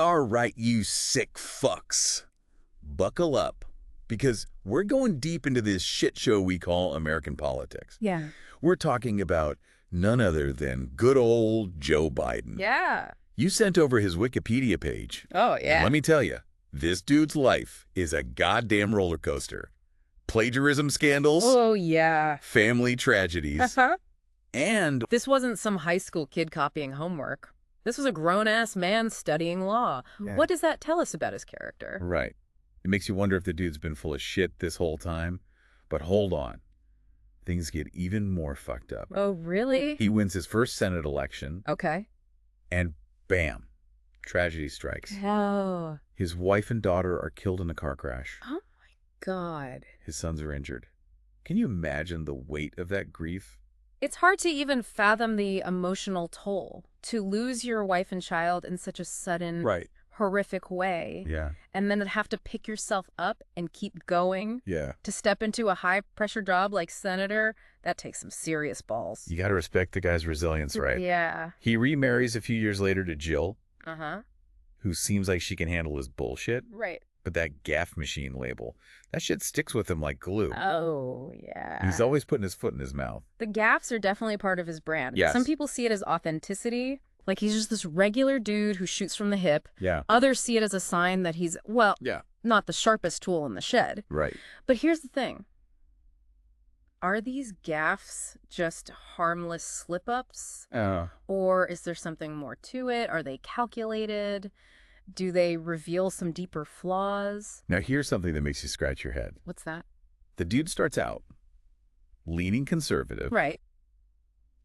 All right, you sick fucks. Buckle up, because we're going deep into this shit show we call American politics. Yeah. We're talking about none other than good old Joe Biden. Yeah. You sent over his Wikipedia page. Oh, And yeah. let me tell you, this dude's life is a goddamn roller coaster. Plagiarism scandals, Oh, yeah. family tragedies, Uh-huh. and... This wasn't some high school kid copying homework. This was a grown-ass man studying law. Yeah. What does that tell us about his character? Right. It makes you wonder if the dude's been full of shit this whole time. But hold on. Things get even more fucked up. Oh, really? He wins his first Senate election, Okay. and bam, tragedy strikes. Oh. His wife and daughter are killed in a car crash. Oh, my God. His sons are injured. Can you imagine the weight of that grief? It's hard to even fathom the emotional toll. To lose your wife and child in such a sudden, horrific way. Yeah. And then to have to pick yourself up and keep going. Yeah. To step into a high-pressure job like senator, that takes some serious balls. You got to respect the guy's resilience, right? Yeah. He remarries a few years later to Jill, Uh-huh. who seems like she can handle his bullshit. Right. But that gaff machine label, that shit sticks with him like glue. Oh, yeah. He's always putting his foot in his mouth. The gaffes are definitely part of his brand. Yes. Some people see it as authenticity, like he's just this regular dude who shoots from the hip. Yeah. Others see it as a sign that he's, well, not the sharpest tool in the shed. Right. But here's the thing. Are these gaffes just harmless slip-ups? Or is there something more to it? Are they calculated? Do they reveal some deeper flaws? Now, here's something that makes you scratch your head. What's that? The dude starts out leaning conservative. Right.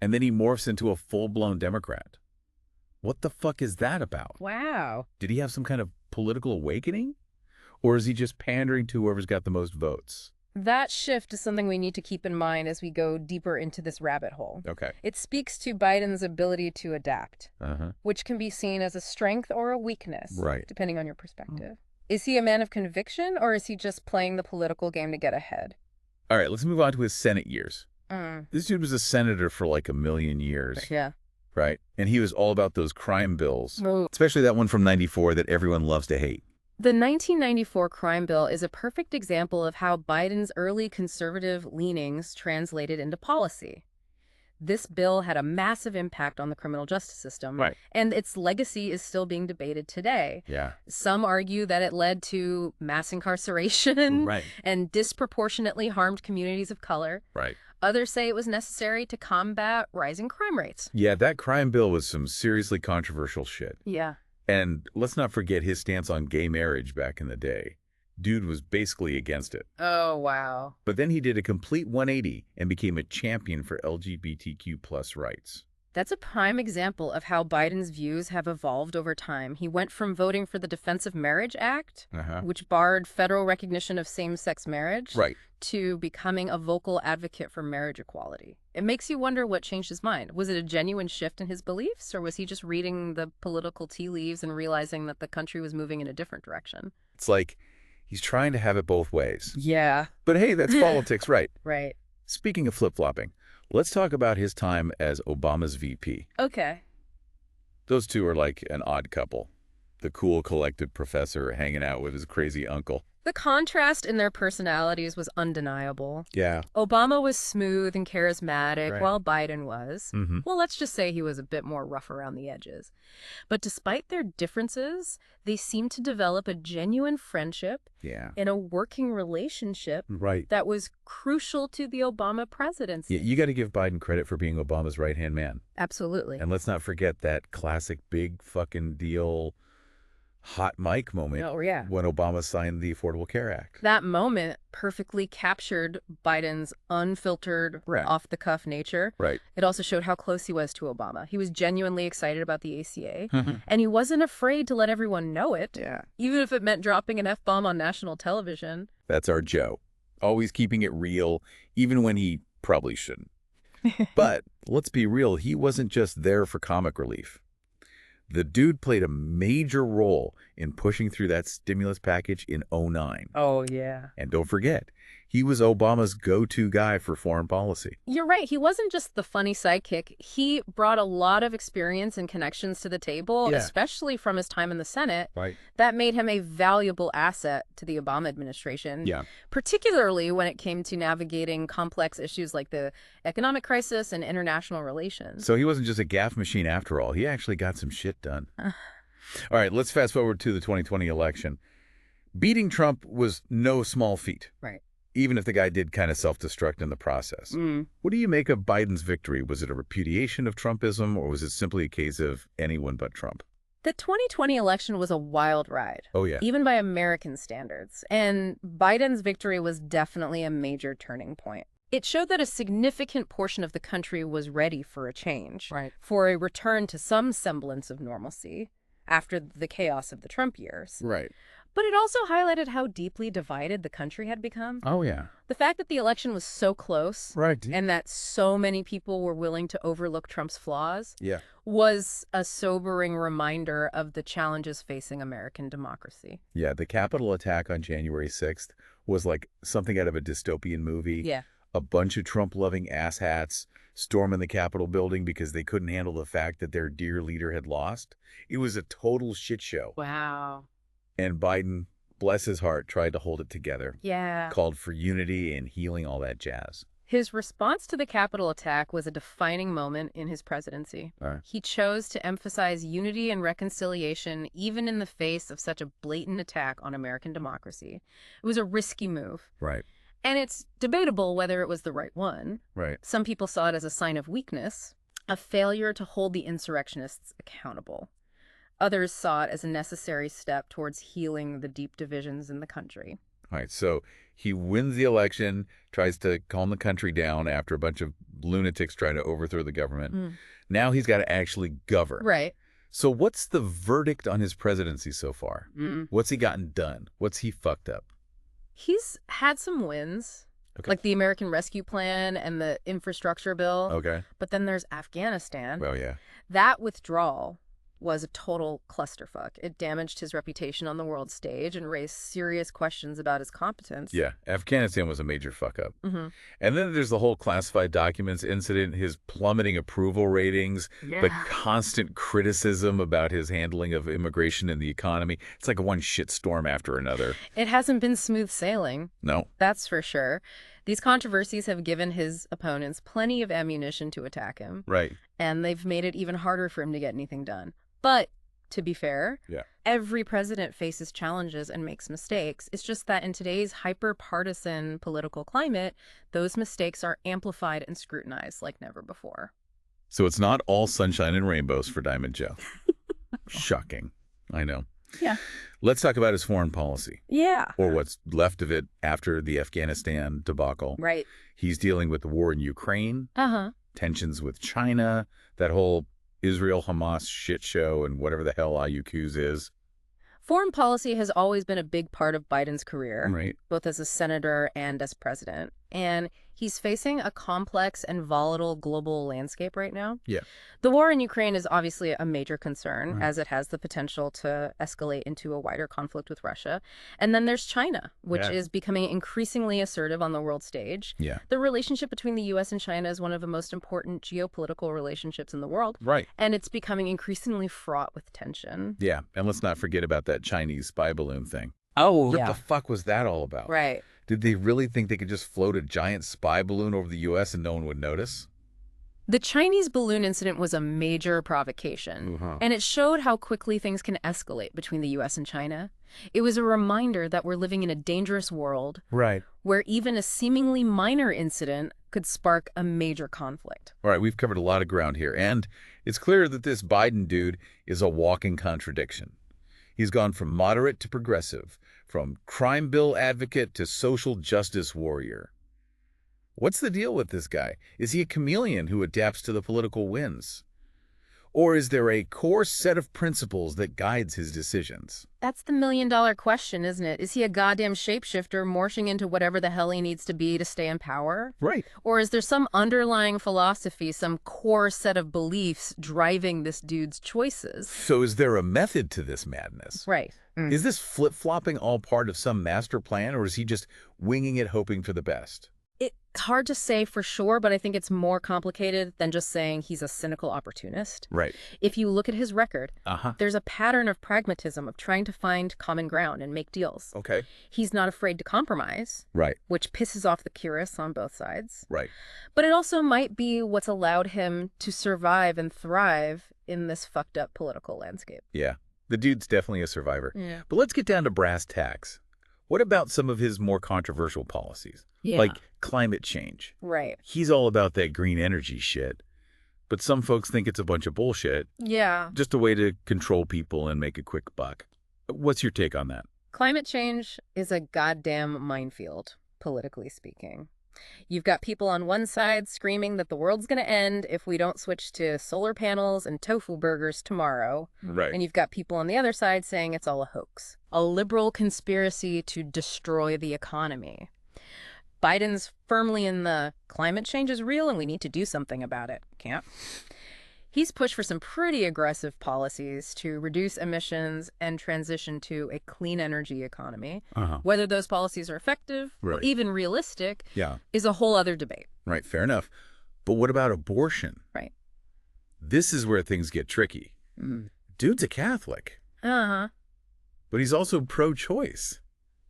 And then he morphs into a full-blown Democrat. What the fuck is that about? Wow. Did he have some kind of political awakening? Or is he just pandering to whoever's got the most votes? That shift is something we need to keep in mind as we go deeper into this rabbit hole. Okay. It speaks to Biden's ability to adapt, Uh-huh. which can be seen as a strength or a weakness, Right. depending on your perspective. Is he a man of conviction, or is he just playing the political game to get ahead? All right, let's move on to his Senate years. Mm. This dude was a senator for like a million years. Yeah. Right? And he was all about those crime bills, Oh. especially that one from '94 that everyone loves to hate. The 1994 crime bill is a perfect example of how Biden's early conservative leanings translated into policy. This bill had a massive impact on the criminal justice system, Right. and its legacy is still being debated today. Yeah. Some argue that it led to mass incarceration Right. and disproportionately harmed communities of color. Right. Others say it was necessary to combat rising crime rates. Yeah, that crime bill was some seriously controversial shit. Yeah. And let's not forget his stance on gay marriage back in the day. Dude was basically against it. Oh, wow. But then he did a complete 180 and became a champion for LGBTQ+ rights. That's a prime example of how Biden's views have evolved over time. He went from voting for the Defense of Marriage Act, which barred federal recognition of same-sex marriage, Right. to becoming a vocal advocate for marriage equality. It makes you wonder what changed his mind. Was it a genuine shift in his beliefs, or was he just reading the political tea leaves and realizing that the country was moving in a different direction? It's like he's trying to have it both ways. Yeah. But hey, that's politics, right? Right. Speaking of flip-flopping, let's talk about his time as Obama's VP. Okay. Those two are like an odd couple. The cool, collected professor hanging out with his crazy uncle. The contrast in their personalities was undeniable. Yeah. Obama was smooth and charismatic, Right. while Biden was. Mm-hmm. Well, let's just say he was a bit more rough around the edges. But despite their differences, they seemed to develop a genuine friendship Yeah. and a working relationship Right. that was crucial to the Obama presidency. Yeah, you got to give Biden credit for being Obama's right-hand man. Absolutely. And let's not forget that classic big fucking deal hot mic moment Oh, yeah. when Obama signed the Affordable Care Act. That moment perfectly captured Biden's unfiltered, Right. off-the-cuff nature. Right. It also showed how close he was to Obama. He was genuinely excited about the ACA, and he wasn't afraid to let everyone know it, Yeah. even if it meant dropping an F-bomb on national television. That's our Joe. Always keeping it real, even when he probably shouldn't. But let's be real, he wasn't just there for comic relief. The dude played a major role in pushing through that stimulus package in '09. Oh, yeah. And don't forget, he was Obama's go-to guy for foreign policy. You're right. He wasn't just the funny sidekick. He brought a lot of experience and connections to the table, especially from his time in the Senate. Right. That made him a valuable asset to the Obama administration, particularly when it came to navigating complex issues like the economic crisis and international relations. So he wasn't just a gaffe machine after all. He actually got some shit done. All right, let's fast forward to the 2020 election. Beating Trump was no small feat. Right. Even if the guy did kind of self-destruct in the process. What do you make of Biden's victory? Was it a repudiation of Trumpism, or was it simply a case of anyone but Trump? The 2020 election was a wild ride. Oh, yeah. Even by American standards. And Biden's victory was definitely a major turning point. It showed that a significant portion of the country was ready for a change, for a return to some semblance of normalcy after the chaos of the Trump years. Right. But it also highlighted how deeply divided the country had become. Oh, yeah. The fact that the election was so close and that so many people were willing to overlook Trump's flaws was a sobering reminder of the challenges facing American democracy. Yeah, the Capitol attack on January 6th was like something out of a dystopian movie. Yeah. A bunch of Trump-loving asshats storming the Capitol building because they couldn't handle the fact that their dear leader had lost. It was a total shit show. Wow. And Biden, bless his heart, tried to hold it together. Yeah. Called for unity and healing, all that jazz. His response to the Capitol attack was a defining moment in his presidency. He chose to emphasize unity and reconciliation even in the face of such a blatant attack on American democracy. It was a risky move. Right. And it's debatable whether it was the right one. Right. Some people saw it as a sign of weakness, a failure to hold the insurrectionists accountable. Others saw it as a necessary step towards healing the deep divisions in the country. All right, so he wins the election, tries to calm the country down after a bunch of lunatics try to overthrow the government. Now he's got to actually govern. Right. So what's the verdict on his presidency so far? What's he gotten done? What's he fucked up? He's had some wins, like the American Rescue Plan and the infrastructure bill. Okay. But then there's Afghanistan. Well, yeah. That withdrawal was a total clusterfuck. It damaged his reputation on the world stage and raised serious questions about his competence. Yeah, Afghanistan was a major fuck-up. And then there's the whole classified documents incident, his plummeting approval ratings, the constant criticism about his handling of immigration and the economy. It's like one shitstorm after another. It hasn't been smooth sailing. No. That's for sure. These controversies have given his opponents plenty of ammunition to attack him. Right. And they've made it even harder for him to get anything done. But to be fair, every president faces challenges and makes mistakes. It's just that in today's hyper-partisan political climate, those mistakes are amplified and scrutinized like never before. So it's not all sunshine and rainbows for Diamond Joe. Shocking. I know. Yeah. Let's talk about his foreign policy. Yeah. Or what's left of it after the Afghanistan debacle. Right. He's dealing with the war in Ukraine, tensions with China, that whole Israel-Hamas shit show and whatever the hell IUQs is. Foreign policy has always been a big part of Biden's career, both as a senator and as president. And he's facing a complex and volatile global landscape right now. Yeah. The war in Ukraine is obviously a major concern, as it has the potential to escalate into a wider conflict with Russia. And then there's China, which is becoming increasingly assertive on the world stage. Yeah. The relationship between the U.S. and China is one of the most important geopolitical relationships in the world. Right. And it's becoming increasingly fraught with tension. Yeah. And let's not forget about that Chinese spy balloon thing. Oh, What the fuck was that all about? Right. Did they really think they could just float a giant spy balloon over the U.S. and no one would notice? The Chinese balloon incident was a major provocation, and it showed how quickly things can escalate between the U.S. and China. It was a reminder that we're living in a dangerous world where even a seemingly minor incident could spark a major conflict. All right, we've covered a lot of ground here, and it's clear that this Biden dude is a walking contradiction. He's gone from moderate to progressive, from crime bill advocate to social justice warrior. What's the deal with this guy? Is he a chameleon who adapts to the political winds? Or is there a core set of principles that guides his decisions? That's the million-dollar question, isn't it? Is he a goddamn shapeshifter morphing into whatever the hell he needs to be to stay in power? Right. Or is there some underlying philosophy, some core set of beliefs driving this dude's choices? So is there a method to this madness? Right. Is this flip-flopping all part of some master plan, or is he just winging it, hoping for the best? It's hard to say for sure, but I think it's more complicated than just saying he's a cynical opportunist. Right. If you look at his record, there's a pattern of pragmatism, of trying to find common ground and make deals. Okay. He's not afraid to compromise. Right. Which pisses off the curious on both sides. Right. But it also might be what's allowed him to survive and thrive in this fucked up political landscape. Yeah. The dude's definitely a survivor. Yeah. But let's get down to brass tacks. What about some of his more controversial policies? Yeah. Like climate change. Right. He's all about that green energy shit. But some folks think it's a bunch of bullshit. Yeah. Just a way to control people and make a quick buck. What's your take on that? Climate change is a goddamn minefield, politically speaking. You've got people on one side screaming that the world's going to end if we don't switch to solar panels and tofu burgers tomorrow. Right. And you've got people on the other side saying it's all a hoax, a liberal conspiracy to destroy the economy. Biden's firmly in the climate change is real and we need to do something about it camp. He's pushed for some pretty aggressive policies to reduce emissions and transition to a clean energy economy. Whether those policies are effective or even realistic is a whole other debate. Right, fair enough. But what about abortion? Right. This is where things get tricky. Dude's a Catholic. But he's also pro-choice.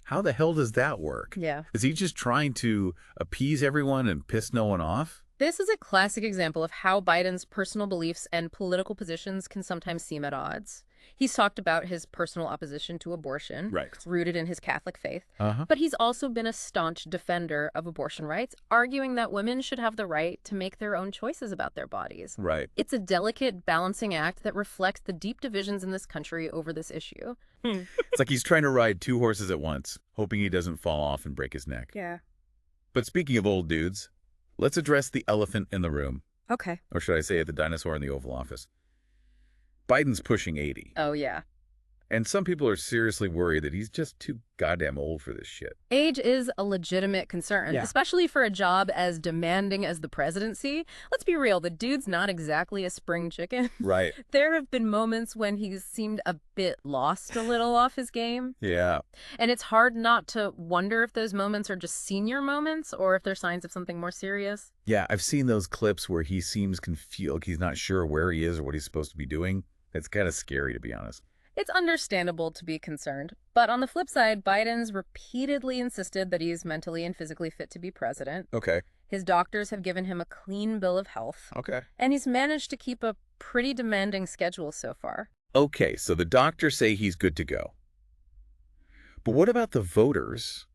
How the hell does that work? Yeah. Is he just trying to appease everyone and piss no one off? This is a classic example of how Biden's personal beliefs and political positions can sometimes seem at odds. He's talked about his personal opposition to abortion, rooted in his Catholic faith, but he's also been a staunch defender of abortion rights, arguing that women should have the right to make their own choices about their bodies. Right. It's a delicate balancing act that reflects the deep divisions in this country over this issue. It's like he's trying to ride two horses at once, hoping he doesn't fall off and break his neck. Yeah. But speaking of old dudes, let's address the elephant in the room. Okay. Or should I say the dinosaur in the Oval Office. Biden's pushing 80. Oh, yeah. And some people are seriously worried that he's just too goddamn old for this shit. Age is a legitimate concern, especially for a job as demanding as the presidency. Let's be real, the dude's not exactly a spring chicken. Right. There have been moments when he's seemed a bit lost a little off his game. Yeah. And it's hard not to wonder if those moments are just senior moments or if they're signs of something more serious. Yeah, I've seen those clips where he seems confused, like he's not sure where he is or what he's supposed to be doing. It's kind of scary, to be honest. It's understandable to be concerned, but on the flip side, Biden's repeatedly insisted that he's mentally and physically fit to be president. Okay. His doctors have given him a clean bill of health. Okay. And he's managed to keep a pretty demanding schedule so far. Okay, so the doctors say he's good to go. But what about the voters?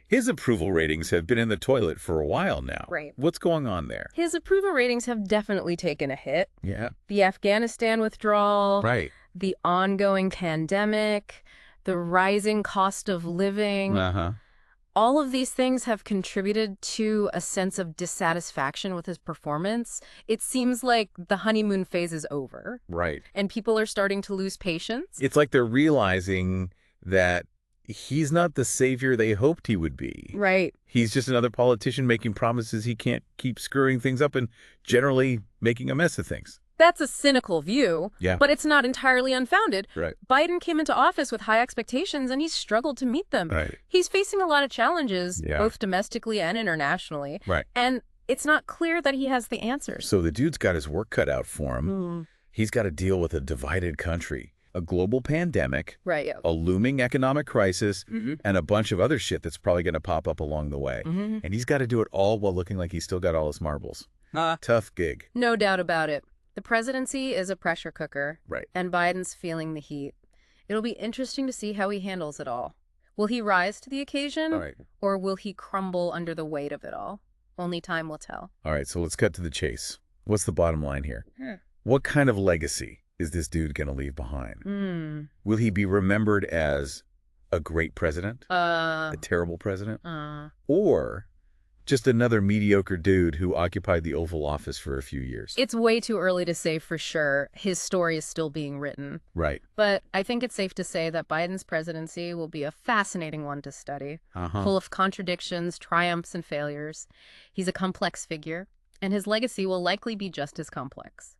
His approval ratings have been in the toilet for a while now. Right. What's going on there? His approval ratings have definitely taken a hit. Yeah. The Afghanistan withdrawal. Right. The ongoing pandemic, the rising cost of living. All of these things have contributed to a sense of dissatisfaction with his performance. It seems like the honeymoon phase is over. Right. And people are starting to lose patience. It's like they're realizing that he's not the savior they hoped he would be. Right. He's just another politician making promises he can't keep screwing things up and generally making a mess of things. That's a cynical view, but it's not entirely unfounded. Right. Biden came into office with high expectations, and he's struggled to meet them. Right. He's facing a lot of challenges, both domestically and internationally. Right. And it's not clear that he has the answers. So the dude's got his work cut out for him. He's got to deal with a divided country, a global pandemic, a looming economic crisis, and a bunch of other shit that's probably going to pop up along the way. And he's got to do it all while looking like he's still got all his marbles. Tough gig. No doubt about it. The presidency is a pressure cooker, right? And Biden's feeling the heat. It'll be interesting to see how he handles it all. Will he rise to the occasion, or will he crumble under the weight of it all? Only time will tell. All right, so let's cut to the chase. What's the bottom line here? What kind of legacy is this dude going to leave behind? Will he be remembered as a great president, a terrible president, or Just another mediocre dude who occupied the Oval Office for a few years. It's way too early to say for sure. His story is still being written. Right. But I think it's safe to say that Biden's presidency will be a fascinating one to study, full of contradictions, triumphs, and failures. He's a complex figure, and his legacy will likely be just as complex.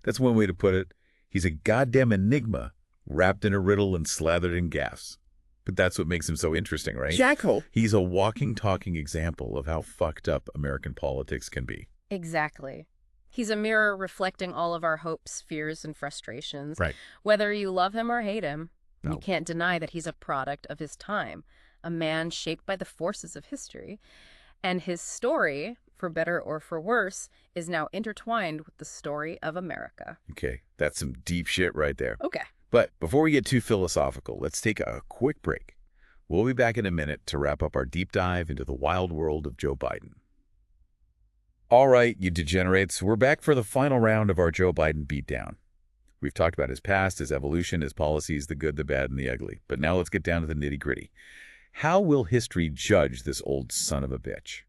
That's one way to put it. He's a goddamn enigma, wrapped in a riddle and slathered in gaffes. But that's what makes him so interesting, right? Jackal. He's a walking, talking example of how fucked up American politics can be. Exactly. He's a mirror reflecting all of our hopes, fears, and frustrations. Right. Whether you love him or hate him, No. you can't deny that he's a product of his time, a man shaped by the forces of history. And his story, for better or for worse, is now intertwined with the story of America. Okay, that's some deep shit right there. Okay. But before we get too philosophical, let's take a quick break. We'll be back in a minute to wrap up our deep dive into the wild world of Joe Biden. All right, you degenerates, we're back for the final round of our Joe Biden beatdown. We've talked about his past, his evolution, his policies, the good, the bad, and the ugly. But now let's get down to the nitty-gritty. How will history judge this old son of a bitch?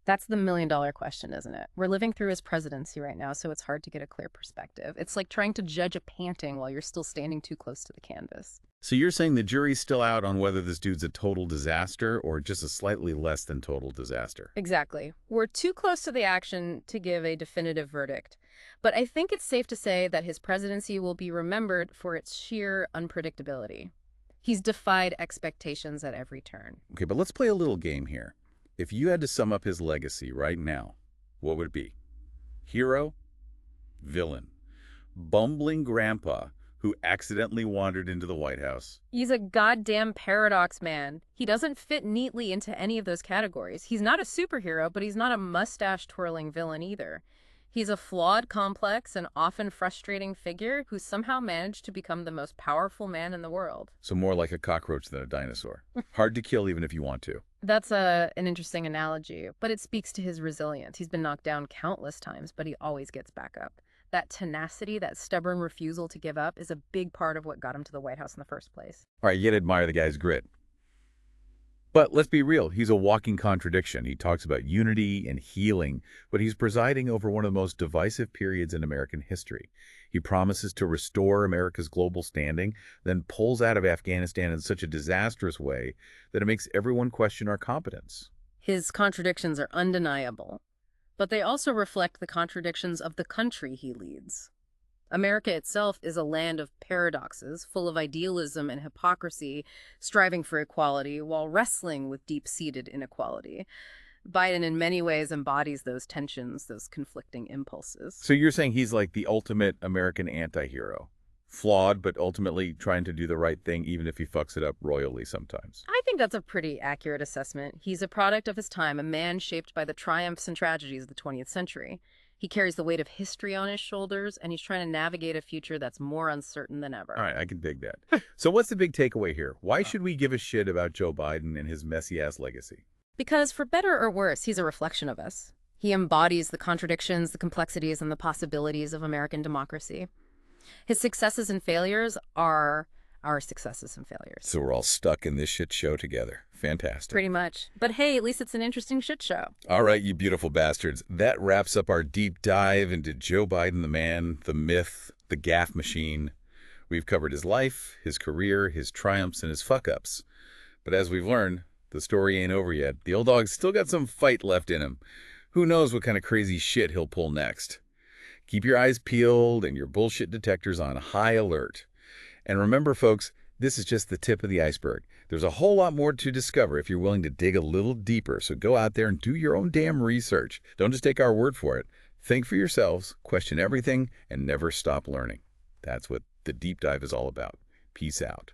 That's the million-dollar question, isn't it? We're living through his presidency right now, so it's hard to get a clear perspective. It's like trying to judge a painting while you're still standing too close to the canvas. So you're saying the jury's still out on whether this dude's a total disaster or just a slightly less than total disaster? Exactly. We're too close to the action to give a definitive verdict. But I think it's safe to say that his presidency will be remembered for its sheer unpredictability. He's defied expectations at every turn. Okay, but let's play a little game here. If you had to sum up his legacy right now, what would it be? Hero? Villain? Bumbling grandpa who accidentally wandered into the White House? He's a goddamn paradox man. He doesn't fit neatly into any of those categories. He's not a superhero, but he's not a mustache-twirling villain either. He's a flawed, complex, and often frustrating figure who somehow managed to become the most powerful man in the world. So more like a cockroach than a dinosaur. Hard to kill even if you want to. That's an interesting analogy, but it speaks to his resilience. He's been knocked down countless times, but he always gets back up. That tenacity, that stubborn refusal to give up is a big part of what got him to the White House in the first place. All right, you gotta admire the guy's grit. But let's be real, he's a walking contradiction. He talks about unity and healing, but he's presiding over one of the most divisive periods in American history. He promises to restore America's global standing, then pulls out of Afghanistan in such a disastrous way that it makes everyone question our competence. His contradictions are undeniable, but they also reflect the contradictions of the country he leads. America itself is a land of paradoxes, full of idealism and hypocrisy, striving for equality while wrestling with deep-seated inequality. Biden in many ways embodies those tensions, those conflicting impulses. So you're saying he's like the ultimate American anti-hero. Flawed, but ultimately trying to do the right thing even if he fucks it up royally sometimes. I think that's a pretty accurate assessment. He's a product of his time, a man shaped by the triumphs and tragedies of the 20th century. He carries the weight of history on his shoulders, and he's trying to navigate a future that's more uncertain than ever. All right, I can dig that. So what's the big takeaway here? Why should we give a shit about Joe Biden and his messy-ass legacy? Because for better or worse, he's a reflection of us. He embodies the contradictions, the complexities, and the possibilities of American democracy. His successes and failures are our successes and failures. So we're all stuck in this shit show together. Fantastic. Pretty much. But hey, at least it's an interesting shit show. All right, you beautiful bastards. That wraps up our deep dive into Joe Biden, the man, the myth, the gaffe machine. We've covered his life, his career, his triumphs, and his fuck-ups. But as we've learned, the story ain't over yet. The old dog's still got some fight left in him. Who knows what kind of crazy shit he'll pull next. Keep your eyes peeled and your bullshit detectors on high alert. And remember, folks, this is just the tip of the iceberg. There's a whole lot more to discover if you're willing to dig a little deeper. So go out there and do your own damn research. Don't just take our word for it. Think for yourselves, question everything, and never stop learning. That's what the deep dive is all about. Peace out.